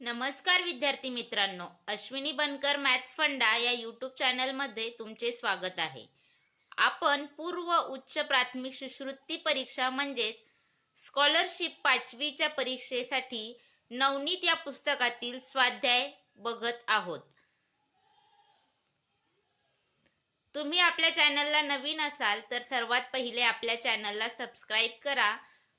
नमस्कार विद्यार्थी मित्रांनो, अश्विनी बनकर मॅथ फंडा या यूट्यूब चॅनलमध्ये तुमचे स्वागत आहे. आपण पूर्व उच्च प्राथमिक शिष्यवृत्ती परीक्षा म्हणजेच स्कॉलरशिप 5वीच्या परीक्षेसाठी नवनीत या पुस्तकातील स्वाध्याय बघत आहोत. तुम्ही आपल्या चॅनलला नवीन असाल तर सर्वात पहिले आपल्या चॅनलला सबस्क्राईब करा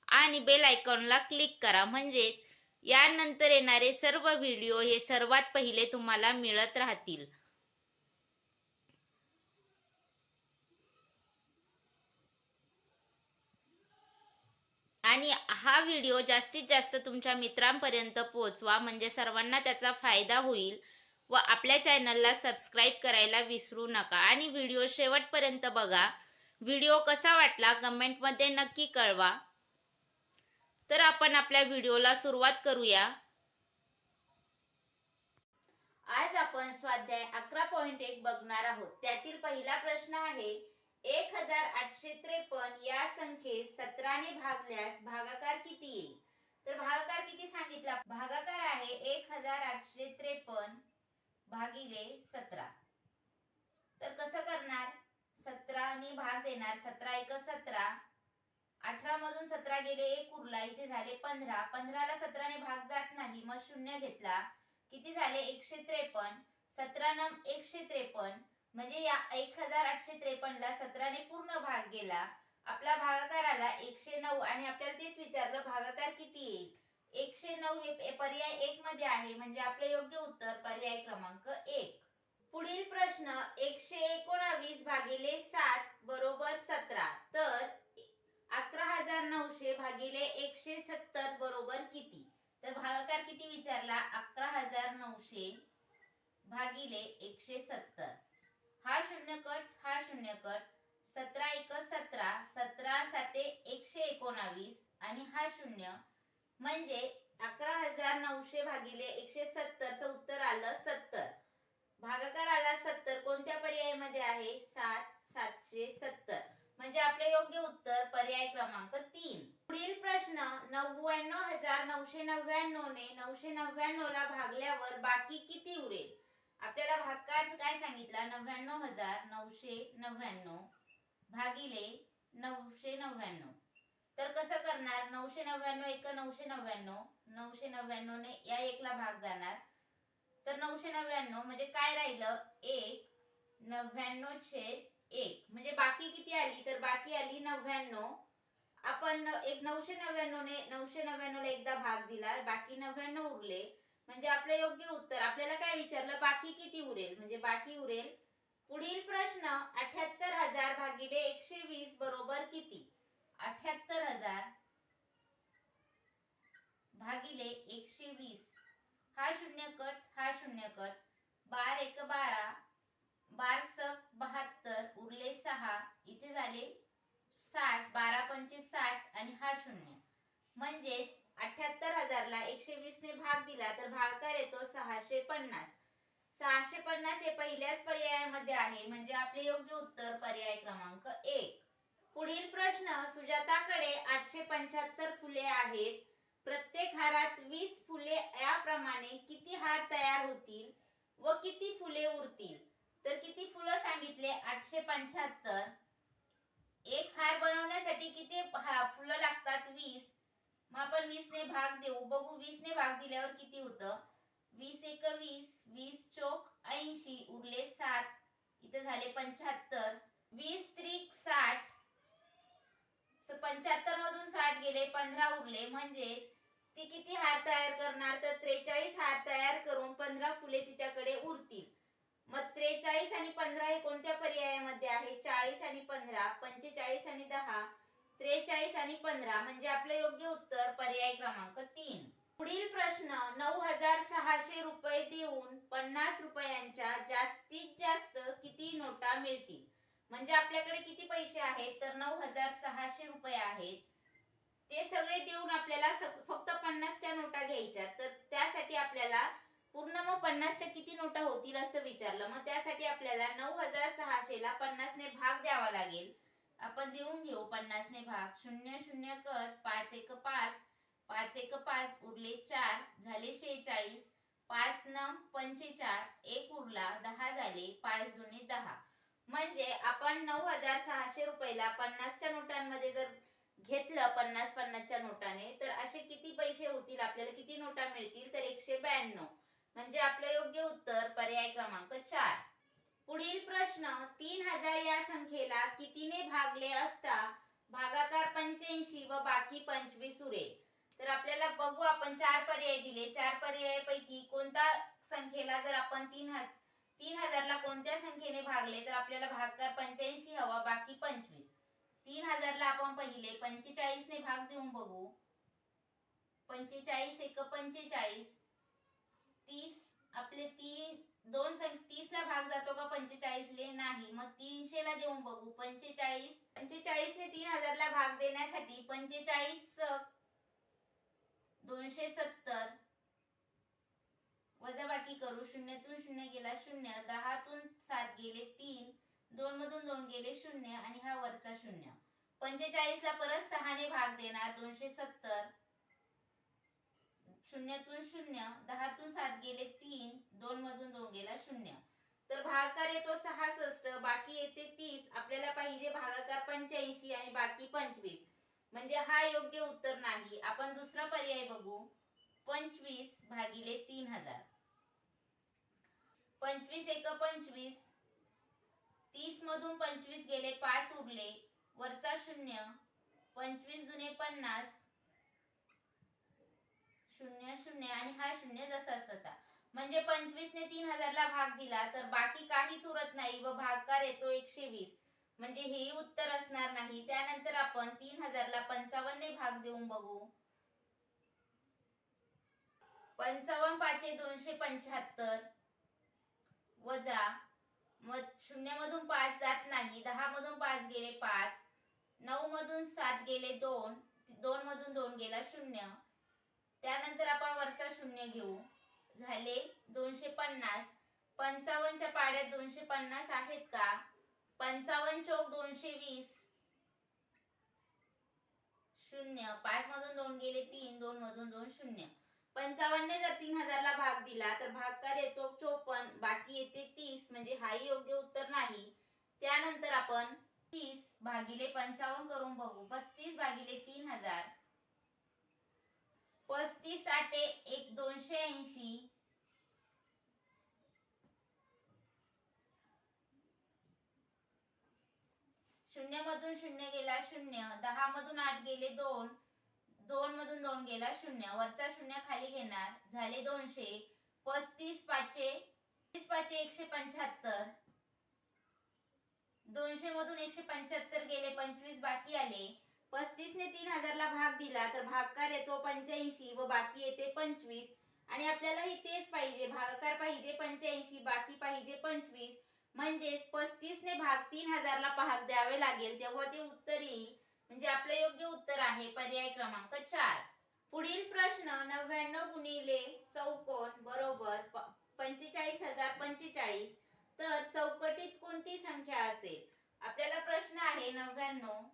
आणि बेल आयकॉनला क्लिक करा, म्हणजेच यानंतर येणारे सर्व व्हिडिओ हे सर्वात पहिले तुम्हाला मिळत राहतील. आणि हा व्हिडिओ जास्तीत जास्त तुमच्या मित्रांपर्यंत पोहोचवा, म्हणजे सर्वांना त्याचा फायदा होईल. व आपल्या चॅनलला सबस्क्राईब करायला विसरू नका आणि व्हिडिओ शेवटपर्यंत बघा. व्हिडिओ कसा वाटला कमेंटमध्ये नक्की कळवा. तर आपण आपल्या व्हिडिओला सुरुवात करूया. आज आपण स्वाध्याय 11.1 बघणार आहोत. त्यातील पहिला प्रश्न आहे, 1853 या संख्येस 17ने भागल्यास भागाकार किती येईल? तर भागाकार किती सांगितला? भागाकार आहे 1853 भागिले 17. तर कसं करणार? 17 ने भाग देणार. 17 एक 17, 18 मधून 17 गेले, 1 उरला, इथे झाले 15. 15 ला 17 ने भाग जात नाही, मग शून्य घेतला. किती झाले? 153. 17 नम 153, म्हणजे या 1853 ला 17 ने पूर्ण भाग गेला. आपला भागाकार आला 109 आणि आपल्याला तेच विचारलं भागाकार किती येईल. 109 हे पर्याय 1 मध्ये आहे, म्हणजे आपले योग्य उत्तर पर्याय क्रमांक 1. पुढील प्रश्न, 119 भागिले 7 बरोबर 17. तर 11,900 भागिले 170 बरोबर किती? तर भागाकार किती विचारला? 11,900 भागिले 170. हा शून्य कट, हा शून्य कट. 17 एक 17, 17 साते 119 आणि हा शून्य, म्हणजे 11,900 भागिले 170 चं उत्तर आलं 70. भागाकार आला 70. कोणत्या पर्यायामध्ये आहे? 7, 770, म्हणजे आपले योग्य उत्तर पर्याय क्रमांक 3. पुढील प्रश्न, 99,999 ने 999 ला भागल्यावर बाकी किती उरेल? आपल्याला भागाकार काय सांगितला? 99,999 भागिले 999. तर कसं करणार? 999 एक 999, 999 ने या एकला भाग जाणार. तर 999 म्हणजे काय राहिलं? 1. 99/1, म्हणजे बाकी किती आली? तर बाकी आली 99. आपण एक 999 ने 999 ला एकदा भाग दिला, बाकी 99 उरले, म्हणजे आपले योग्य उत्तर. आपल्याला काय विचारलं? बाकी किती उरेल, म्हणजे बाकी उरेल. पुढील प्रश्न, 78,000 भागिले 120 बरोबर किती? 78,000 भागिले 120. हा शून्य कट, हा शून्य कट. 12 एक 12, 12 सक 72, उरले 6, इथे झाले 60. 12 पंचे 60 आणि हा शून्य, म्हणजे 78,000 ला 120 ने भाग दिला तर भागाकार येतो 650. 650 हे पहिल्याच पर्यायामध्ये आहे, म्हणजे आपले योग्य उत्तर पर्याय क्रमांक 1. पुढील प्रश्न, सुजाताकडे 875 फुले आहेत. प्रत्येक हारात 20 फुले याप्रमाणे किती हार तयार होतील व किती फुले उरतील? तर किती फुलं सांगितले? 875. एक हार बनवण्यासाठी किती फुलं लागतात? 20. मग आपण 20 ने भाग देऊ, बघू 20 ने भाग दिल्यावर किती होतं. 20 एक 20, 20 चोक 80, उरले 7, इथे झाले 75. 20 त्रिक 60, 75 मधून 60 गेले, 15 उरले, म्हणजे ती किती हार तयार करणार? तर 43 हार तयार करून 15 फुले तिच्याकडे उरतील. मग 43 आणि 15 हे कोणत्या पर्यायामध्ये आहे? 40 आणि 15, 45 आणि 10, 43 आणि 15, म्हणजे आपले योग्य उत्तर पर्याय क्रमांक 3. पुढील प्रश्न, 9,600 रुपये देऊन 50 रुपयांच्या जास्तीत जास्त किती नोटा मिळतील? म्हणजे आपल्याकडे किती पैसे आहेत? तर 9,600 रुपये आहेत. ते सगळे देऊन आपल्याला फक्त 50च्या नोटा घ्यायच्या. तर त्यासाठी आपल्याला पूर्ण मग 50च्या किती नोटा होतील असं विचारलं. मग त्यासाठी आपल्याला 9,600 ला 50 ने भाग द्यावा लागेल. आपण देऊन घेऊ 50 ने भाग. 0 0 कट, 5 एक 5, 5 एक 5, उरले 4, झाले 46. 45, एक उरला, 10 झाले, 5 दुने 10. म्हणजे आपण 9,600 रुपयाला 50च्या नोटांमध्ये जर घेतलं 50-50च्या नोटाने, तर असे किती पैसे होतील, आपल्याला किती नोटा मिळतील, तर 192. म्हणजे आपलं योग्य उत्तर पर्याय क्रमांक 4. पुढील प्रश्न, 3000 या संख्येला कितीने भागले असता भागाकार 85 व बाकी 25 उरेल. तर आपल्याला बघू, आपण 4 पर्याय दिले. 4 पर्यायापैकी कोणत्या संख्येला जर आपण 3000 ला कोणत्या संख्येने भागले तर आपल्याला भागाकार 85 हवा, बाकी 25. 3000 ला आपण पहिले 45 ने भाग देऊन बघू. 45 एक 45, 30 आपले 30 ला भाग जातो का 45 ले? नाही. मग 300 ला देऊन बघू. 45 ने 3000 ला भाग देण्यासाठी 45 270 वजाबाकी करू. शून्यातून शून्य गेला 0, 10 तून 7 गेले 3, 2 मधून 2 गेले 0 आणि हा वरचा 0. 45 ला परत 6 ने भाग देणार. 270, शून्यातून 0, 10 तून 7 गेले 3, 2 मधून 2 गेला 0. तर भागाकार येतो 66, बाकी येते 30. आपल्याला पाहिजे भागाकार 85 आणि बाकी 25. म्हणजे हा योग्य उत्तर नाही. आपण दुसरा पर्याय बघू. 25 भागिले 3000. 25 एक 25, 30 मधून 25 गेले, 5 उरले, वरचा 0, 25 दुने 50, 0 0 आणि हा 0 जसाच तसा. म्हणजे 25 ने 3000 ला भाग दिला तर बाकी काहीच उरत नाही व भागाकार येतो 120. म्हणजे हे उत्तर असणार नाही. त्यानंतर आपण 3000 ला 55 ने भाग देऊन बघू. 55 पाचे 275 वजा, मग 0 मधून 5 जात नाही, 10 मधून 5 गेले 5, 9 मधून 7 गेले 2, 2 मधून 2 गेला 0. त्यानंतर आपण वरचा 0 घेऊ. झाले 250. 55च्या पाड्यात 250 आहेत का? 55 चौक 220, 0, 5 मधून 2 गेले 3, 2 मधून 2 0. 55 ने जर 3000 ला भाग दिला तर भागाकार येतो 54, बाकी येते 30. म्हणजे हाही योग्य उत्तर नाही. त्यानंतर आपण 30 भागिले 55 करून बघू. 35 भागिले 3000, 35 आठे एक 280, 0 मधून 0 गेला 0, 10 मधून 8 गेले 2, 2 मधून 2 गेला 0, वरचा 0 खाली घेणार. झाले 200. 35 पाचे 175, 200 मधून 175 गेले, 25 बाकी आले. 35 ने 3000 ला भाग दिला तर भागाकार येतो 85 व बाकी येते 25. आणि आपल्याला तेच पाहिजे, भागाकार पाहिजे 85, बाकी पाहिजे 25. म्हणजेच 35 ने भाग 3000 ला भाग द्यावे लागेल, तेव्हा ते उत्तर येईल. म्हणजे आपलं योग्य उत्तर आहे पर्याय क्रमांक 4. पुढील प्रश्न, 99 गुणिले चौकोन बरोबर 45045. तर चौकटीत कोणती संख्या असेल? आपल्याला प्रश्न आहे 99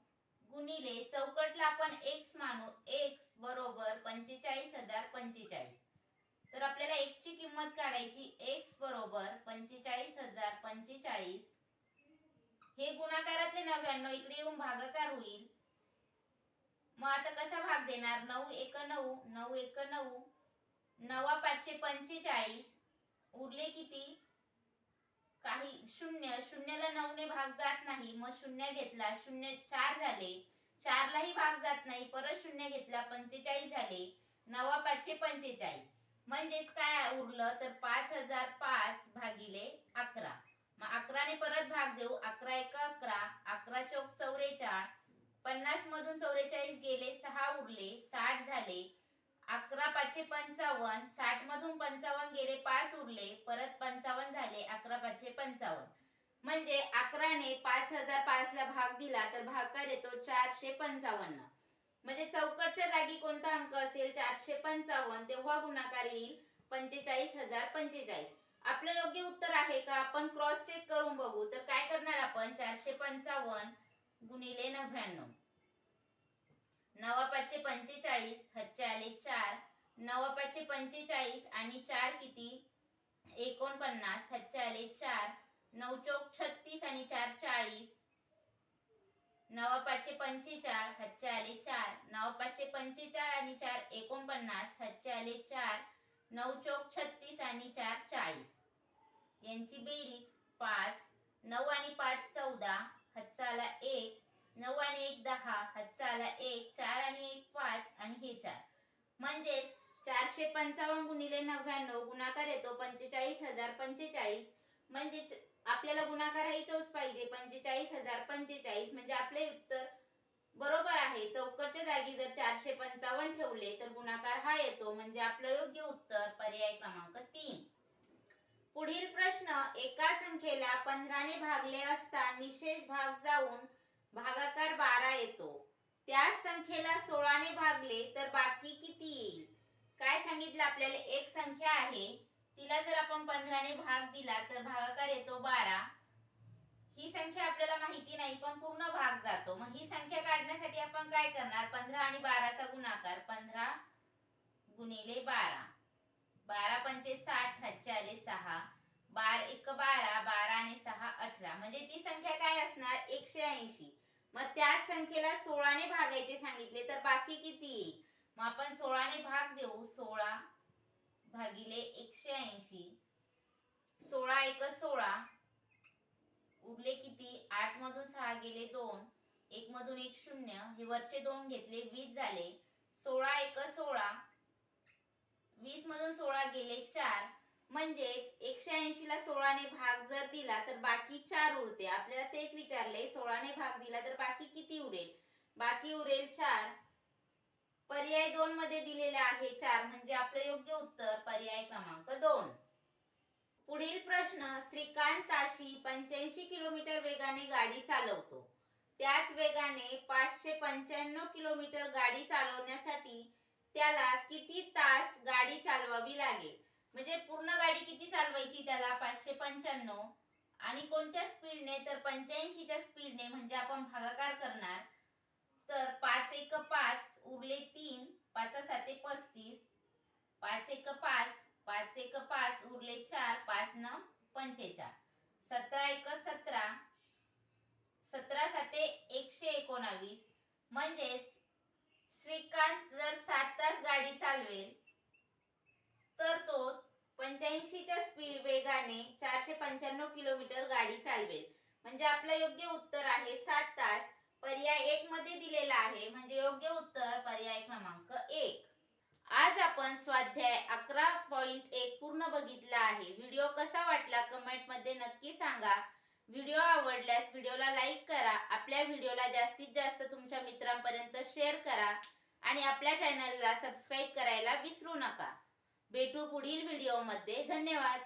गुणिले चौकटला आपण x मानू. x बरोबर 45045. तर आपल्याला x ची किंमत काढायची. x बरोबर 45045. हे गुणाकारातले 99 इकडे येऊन भागाकार होईल. मग आता कसा भाग देणार? 9 एक 9, 9 एक 9, 9 पाचशे 45, उरले किती? काही 0, 0 ला 9 ने भाग जात नाही, मग 0 घेतला, 0 4 झाले, 4 लाही भाग जात नाही, परत 0 घेतला, 45 झाले. 9 पाचशे 45. म्हणजेच काय उरलं तर 5005 भागिले 11. मग 11 ने परत भाग देऊ. 11 एक 11, 11 चौक 44, 50 मधून 44 गेले, 6 उरले, 60 झाले. 11 पाचशे 55, 60 मधून 55 गेले, 5 उरले, परत 55 झाले. 11 पाचशे 55. म्हणजे 11 ने 5005 ला भाग दिला तर भागाकार येतो 455. म्हणजे चौकटच्या जागी कोणता अंक असेल? 455, तेव्हा गुणाकार येईल 45045. आपलं योग्य उत्तर आहे का? आपण क्रॉस चेक करून बघू. तर काय करणार आपण? 455 गुणिले 99. 9 पाचशे 45, हातचे आले 4, 9 पाचशे 45 आणि 4 किती? 49, हातचे आले 4, 9 चौक 36 आणि 4 40, 9 पाचे 45, हातचे आले 4, 9 पाचे 45 आणि 4 49, हातचे आले 4, 9 चौक 36 आणि 4 40, यांची बेरीज 5, 9 आणि 5 14, हातचा आला 1, 9 आणि 1 10, हातचा आला 1, 4 आणि 1 5 आणि हे 4, म्हणजेच 455 गुणिले 99 गुणाकार येतो 45,045, म्हणजेच आपल्याला गुणाकार ही तोच पाहिजे 45,045, म्हणजे आपले उत्तर बरोबर आहे. चौकटच्या जागी जर 455 ठेवले तर गुणाकार हा येतो, म्हणजे आपलं योग्य उत्तर पर्याय क्रमांक 3. पुढील प्रश्न, एका संख्येला 15 ने भागले असता निशेष भाग जाऊन भागाकार 12 येतो, त्याच संख्येला 16 ने भागले तर बाकी किती येईल? काय सांगितलं आपल्याला, एक संख्या आहे तिला जर आपण 15 ने भाग दिला तर भागाकार येतो 12. ही संख्या आपल्याला माहिती नाही पण पूर्ण भाग जातो. मग ही संख्या काढण्यासाठी आपण काय करणार, 15 आणि 12 चा गुणाकार 15 गुणिले 12, 12 पंचे 60, हातचे आले 6, 12 1 12, 12 आणि 6 18, म्हणजे ती संख्या काय असणार 180. मग त्या संख्येला 16 ने भागायचे सांगितले तर बाकी किती येईल? मग आपण 16 ने भाग देऊ, 16 भागिले 180, 16 1 16, उरले किती, 8 मधून 6 गेले 2, 1 मधून 1 0, हे वरचे 2 घेतले 20 झाले, 16 1 16, 20 मधून 16 गेले 4, म्हणजेच 180 ला 16 ने भाग जर दिला तर बाकी 4 उरते. आपल्याला तेच विचारले, 16 ने भाग दिला तर बाकी किती उरेल? बाकी उरेल 4. पर्याय 2 मध्ये दिलेले आहे 4, म्हणजे आपलं योग्य उत्तर पर्याय क्रमांक 2. पुढील प्रश्न, श्रीकांत ताशी 85 किलोमीटर वेगाने गाडी चालवतो, त्याच वेगाने 595 किलोमीटर गाडी चालवण्यासाठी त्याला किती तास गाडी चालवावी लागेल? म्हणजे पूर्ण गाडी किती चालवायची त्याला 595, आणि कोणत्या स्पीडने, तर 85 च्या स्पीडने, म्हणजे आपण भागाकार करणार तर 5 1 5, उरले 3, 5 7 35, 5 1 5, 5 1 5, उरले 4, 5 9 45, 17 1 17, 17 7 119, म्हणजेच श्रीकांत जर 7 तास गाडी चालवेल तर तो 85 च्या स्पीड वेगाने 495 किलोमीटर गाडी चालवेल, म्हणजे आपलं योग्य उत्तर आहे 7 तास. पर्याय 1 मध्ये दिलेला आहे, म्हणजे योग्य उत्तर पर्याय क्रमांक 1. आज आपण स्वाध्याय 11.1 पूर्ण बघितला आहे. व्हिडिओ कसा वाटला कमेंट मध्ये नक्की सांगा. व्हिडिओ आवडल्यास व्हिडिओला लाईक करा, आपल्या व्हिडिओला जास्तीत जास्त तुमच्या मित्रांपर्यंत शेअर करा आणि आपल्या चॅनलला सबस्क्राईब करायला विसरू नका. भेटू पुढील व्हिडिओमध्ये. धन्यवाद.